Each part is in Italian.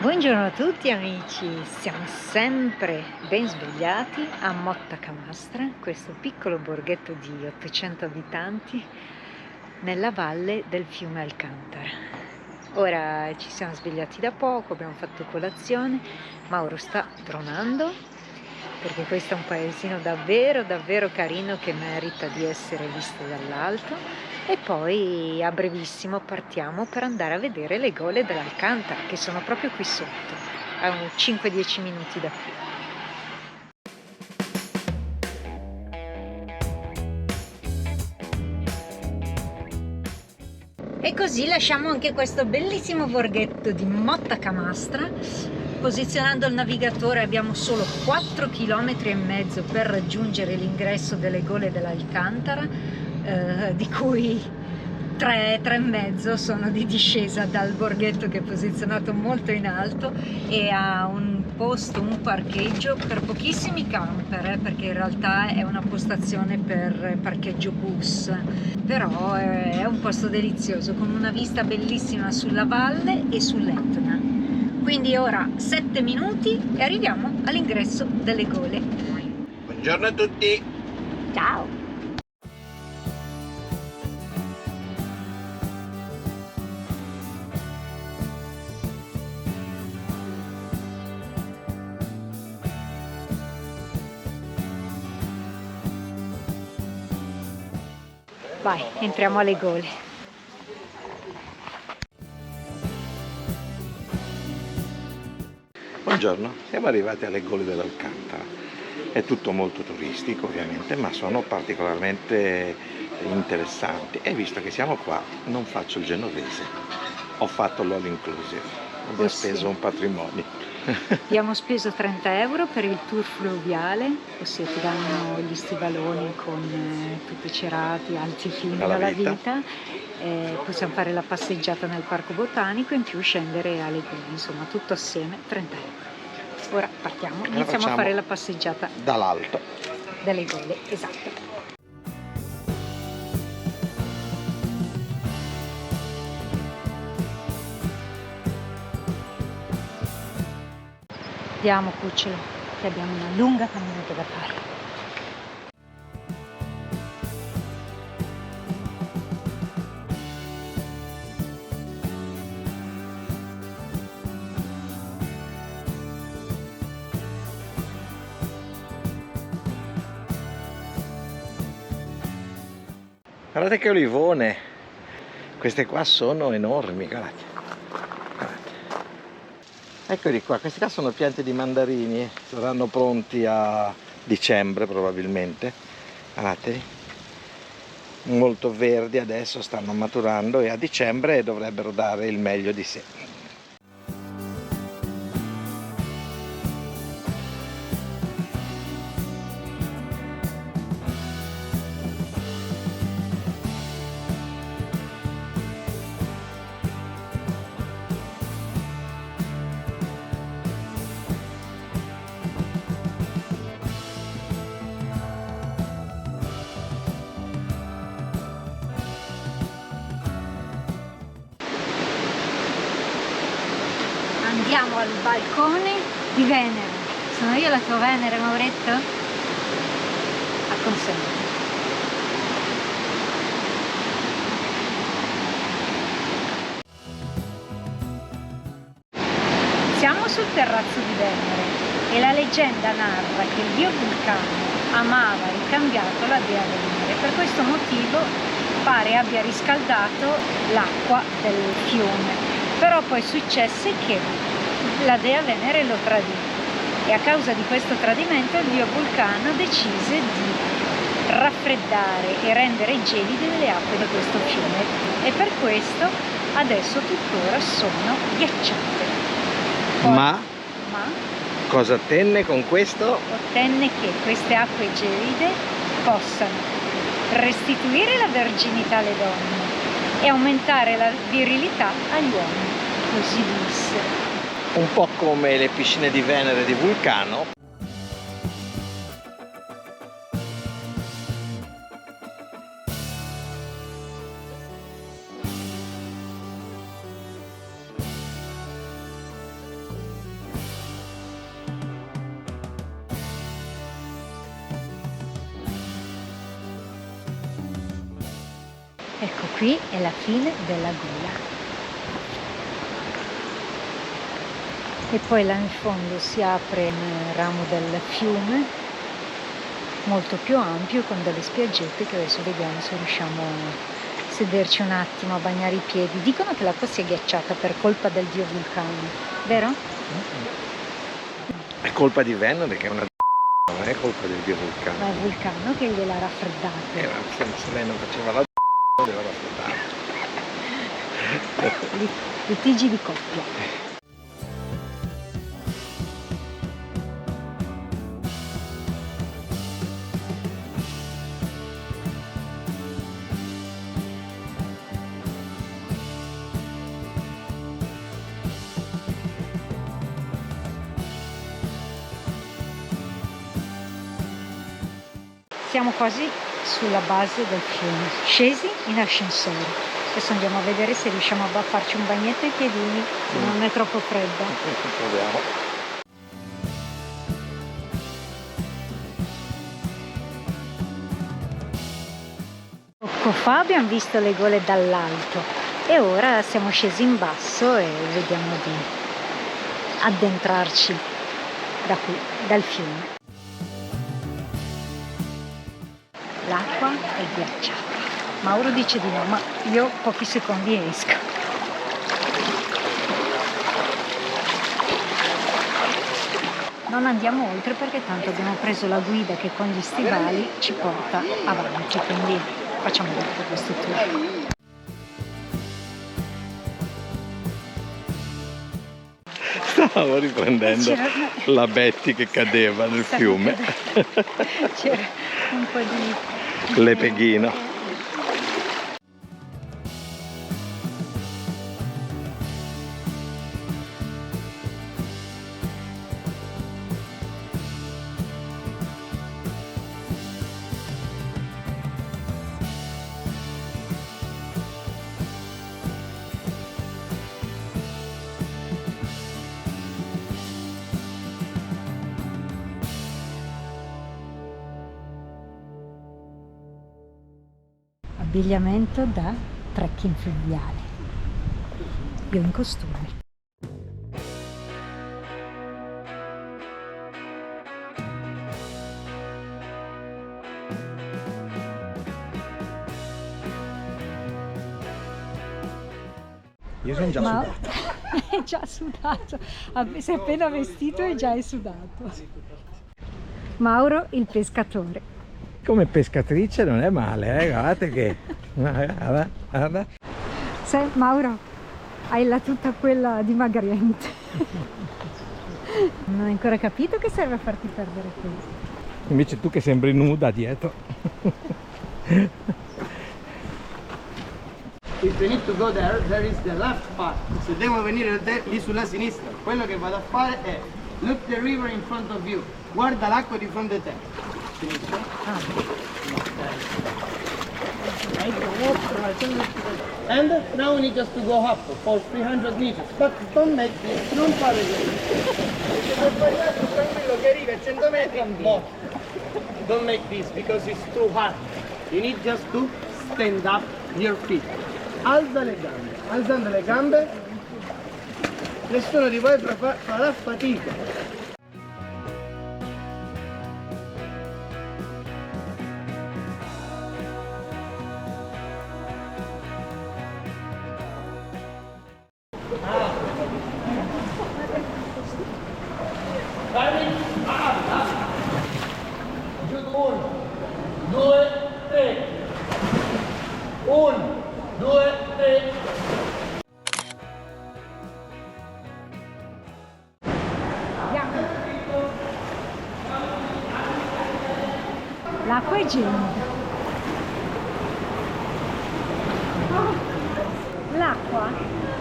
Buongiorno a tutti amici, siamo sempre ben svegliati a Motta Camastra, questo piccolo borghetto di 800 abitanti nella valle del fiume Alcantara. Ora ci siamo svegliati da poco, abbiamo fatto colazione, Mauro sta dronando perché questo è un paesino davvero carino che merita di essere visto dall'alto. E poi a brevissimo partiamo per andare a vedere le gole dell'Alcantara, che sono proprio qui sotto, a 5-10 minuti da qui. E così lasciamo anche questo bellissimo borghetto di Motta Camastra. Posizionando il navigatore abbiamo solo 4,5 km per raggiungere l'ingresso delle gole dell'Alcantara, di cui 3,5 sono di discesa dal borghetto che è posizionato molto in alto e ha un parcheggio per pochissimi camper, perché in realtà è una postazione per parcheggio bus, però è un posto delizioso con una vista bellissima sulla valle e sull'Etna. Quindi ora 7 minuti e arriviamo all'ingresso delle gole. Buongiorno a tutti! Ciao! Vai, entriamo alle gole. Buongiorno, siamo arrivati alle gole dell'Alcantara. È tutto molto turistico ovviamente, ma sono particolarmente interessanti. E visto che siamo qua, non faccio il genovese, ho fatto l'all inclusive, abbiamo speso un patrimonio. Abbiamo speso 30 euro per il tour fluviale, ossia ti danno gli stivaloni con tutti cerati, alti fino alla vita. Possiamo fare la passeggiata nel parco botanico e in più scendere alle gole, insomma tutto assieme 30 euro. Ora partiamo, iniziamo a fare la passeggiata dall'alto delle gole, esatto. Andiamo cucciolo, che abbiamo una lunga camminata da fare. Guardate che olivone, queste qua sono enormi, guardate. Eccoli qua, questi qua sono piante di mandarini, saranno pronti a dicembre probabilmente, guardateli, molto verdi adesso, stanno maturando e a dicembre dovrebbero dare il meglio di sé. Andiamo al balcone di Venere. Sono io la tua Venere, Mauretto? Acconsente. Siamo sul terrazzo di Venere e la leggenda narra che il dio Vulcano amava e ricambiato la dea Venere. Per questo motivo pare abbia riscaldato l'acqua del fiume. Però poi successe che la dea Venere lo tradì e a causa di questo tradimento il dio Vulcano decise di raffreddare e rendere gelide le acque di questo fiume e per questo adesso tuttora sono ghiacciate. Ma cosa ottenne con questo? Ottenne che queste acque gelide possano restituire la verginità alle donne e aumentare la virilità agli uomini, così disse. Un po' come le piscine di Venere di Vulcano. Ecco, qui è la fine della gola. E poi là in fondo si apre un ramo del fiume molto più ampio con delle spiaggette che adesso vediamo se riusciamo a sederci un attimo a bagnare i piedi. Dicono che l'acqua sia ghiacciata per colpa del dio vulcano, vero? È colpa di Venere che è una non è colpa del dio vulcano. Ma è il vulcano che gliel'ha raffreddata. Ma se lei non faceva la doveva raffreddare. Litigi di coppia. Siamo quasi sulla base del fiume, scesi in ascensore. Adesso andiamo a vedere se riusciamo a farci un bagnetto ai piedini, se non è troppo freddo. Proviamo. Poco fa abbiamo visto le gole dall'alto e ora siamo scesi in basso e vediamo di addentrarci da qui, dal fiume. L'acqua è ghiacciata. Mauro dice di no, ma io pochi secondi esco. Non andiamo oltre perché tanto abbiamo preso la guida che con gli stivali ci porta avanti, quindi facciamo dopo questo tour. Stavo riprendendo la Betty che cadeva nel fiume. C'era un po' di Lepeghino. abbigliamento da trekking fluviale. Io in costume. Io sono già sudato. È già sudato. Si è appena vestito e già è sudato. Mauro il pescatore. Come pescatrice non è male, guardate che... Guarda, guarda. Sai, Mauro, hai la tuta quella dimagrente. Non hai ancora capito che serve a farti perdere questo. Invece tu che sembri nuda dietro. If you need to go there, there is the left part. Se devo venire lì sulla sinistra, quello che vado a fare è look the river in front of you. Guarda l'acqua di fronte a te. Sinistra. And now we need just to go up for 300 meters. But don't make this, non fare questo. Se vuoi sbagliare, tranquillo che arrivi a 100 metri, no. Don't make this because it's too hard. You need just to stand up your feet. Alza le gambe, alzando le gambe, nessuno di voi farà fatica. Uno, due, tre. Uno, due, tre. L'acqua è gelida. L'acqua,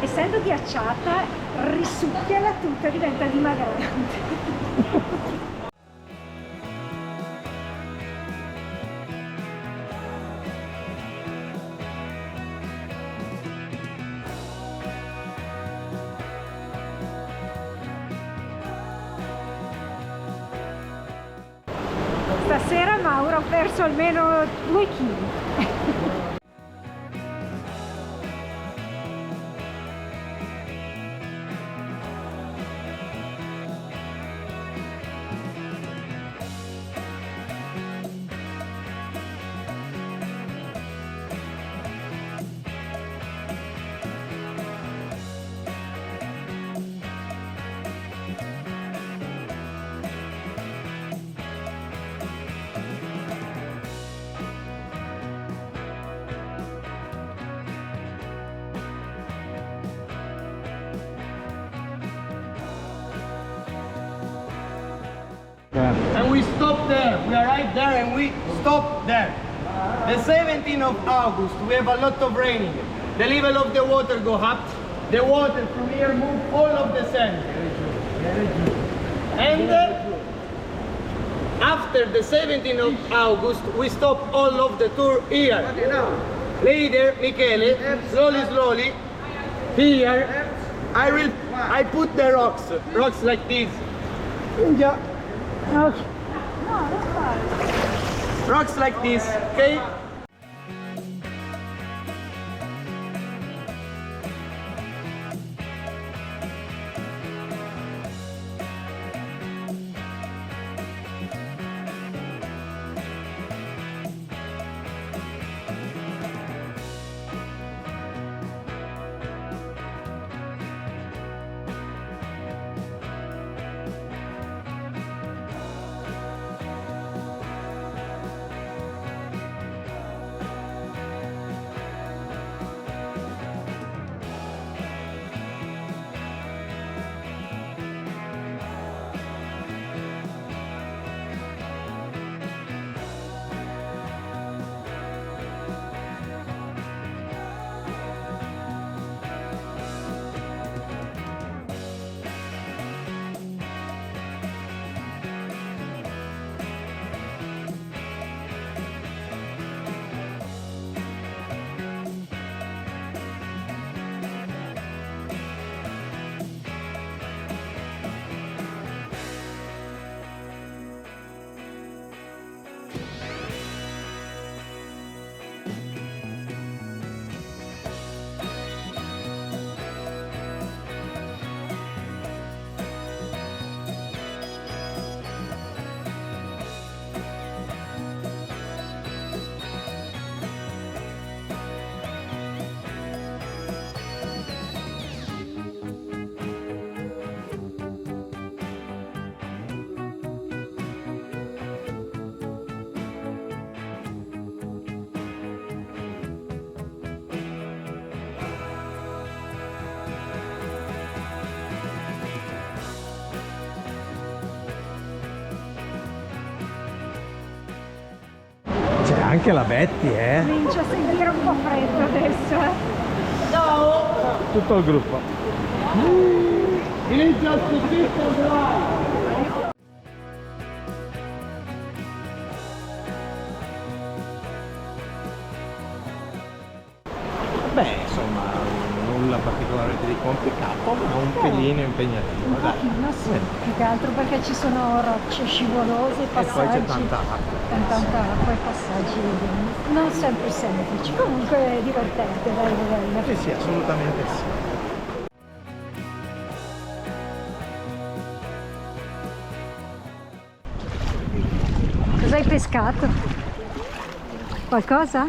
essendo ghiacciata, risucchia la tuta e diventa dimagrante. Stasera Mauro ha perso almeno 2 kg. And we stop there. We arrive there and we stop there. The 17th of August, we have a lot of raining. The level of the water go up. The water from here move all of the sand. And after the 17th of August, we stop all of the tour here. Later, Michele, slowly, here, I put the rocks like this. Yeah. Okay. Rocks like this, okay? C'è anche la Betty, Comincio a sentire un po' freddo adesso, Ciao! Tutto il gruppo. Inizia a sentire. Beh, insomma, nulla particolarmente di complicato, ma un pelino impegnativo. un pochino sì, più che altro perché ci sono rocce scivolose, E passaggi, poi c'è tanta acqua. con tanta acqua e passaggi non sempre semplici, comunque è divertente, dai, Sì, sì, assolutamente sì. Cosa hai pescato? Qualcosa?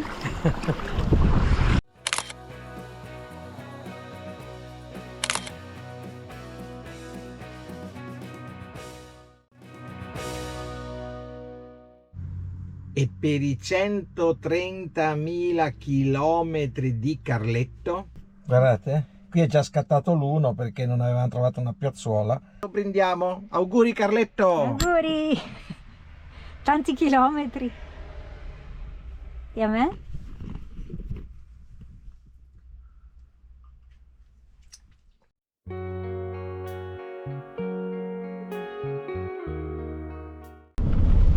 E per i 130.000 chilometri di Carletto, guardate, qui è già scattato l'uno perché non avevamo trovato una piazzuola. Lo prendiamo. Auguri Carletto! Auguri! Tanti chilometri. E a me?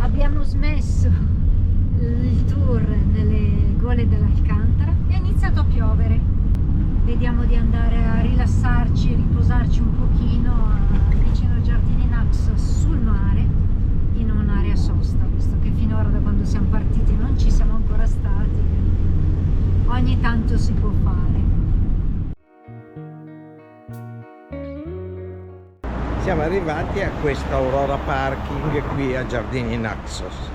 Abbiamo smesso il tour nelle gole dell'Alcantara e è iniziato a piovere. Vediamo di andare a rilassarci e riposarci un pochino vicino ai giardini Naxos sul mare, in un'area sosta, visto che finora da quando siamo partiti non ci siamo ancora stati. Ogni tanto si può fare. Siamo arrivati a questa Aurora Parking qui a Giardini Naxos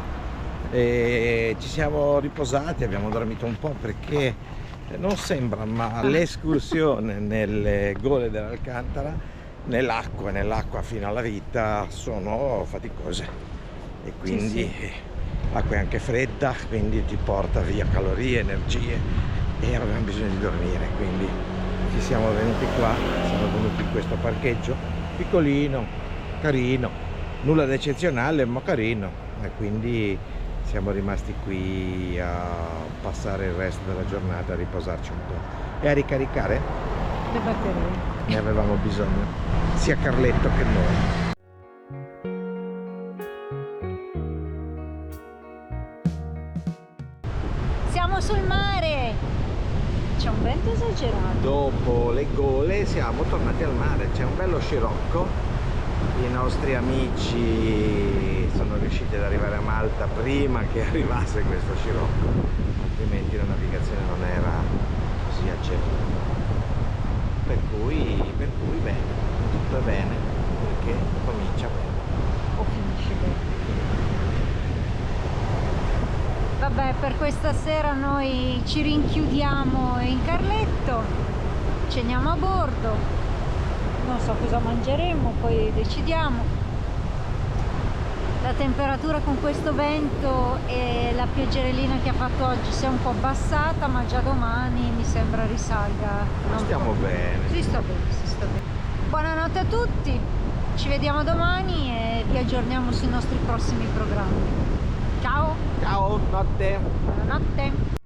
e ci siamo riposati, abbiamo dormito un po' perché non sembra, ma l'escursione nelle gole dell'Alcantara, nell'acqua fino alla vita, sono faticose e quindi l'acqua è anche fredda, quindi ti porta via calorie, energie e avevamo bisogno di dormire, quindi ci siamo venuti qua, siamo venuti in questo parcheggio piccolino, carino, nulla di eccezionale, ma carino, e quindi siamo rimasti qui a passare il resto della giornata, a riposarci un po' e a ricaricare. Le batterie. Ne avevamo bisogno, sia Carletto che noi. Siamo sul mare! C'è un vento esagerato. Dopo le gole siamo tornati al mare, c'è un bello scirocco, i nostri amici sono riusciti ad arrivare a Malta prima che arrivasse questo scirocco, altrimenti la navigazione non era così agevole. Per cui bene, tutto è bene, perché comincia bene. O finisce bene. Vabbè, per questa sera noi ci rinchiudiamo in Carletto, ceniamo a bordo, non so cosa mangeremo, poi decidiamo. La temperatura con questo vento e la pioggerellina che ha fatto oggi si è un po' abbassata, ma già domani mi sembra risalga. Ma stiamo bene. Si sta bene, si sta bene. Buonanotte a tutti, ci vediamo domani e vi aggiorniamo sui nostri prossimi programmi. Ciao! Ciao, notte! Buonanotte!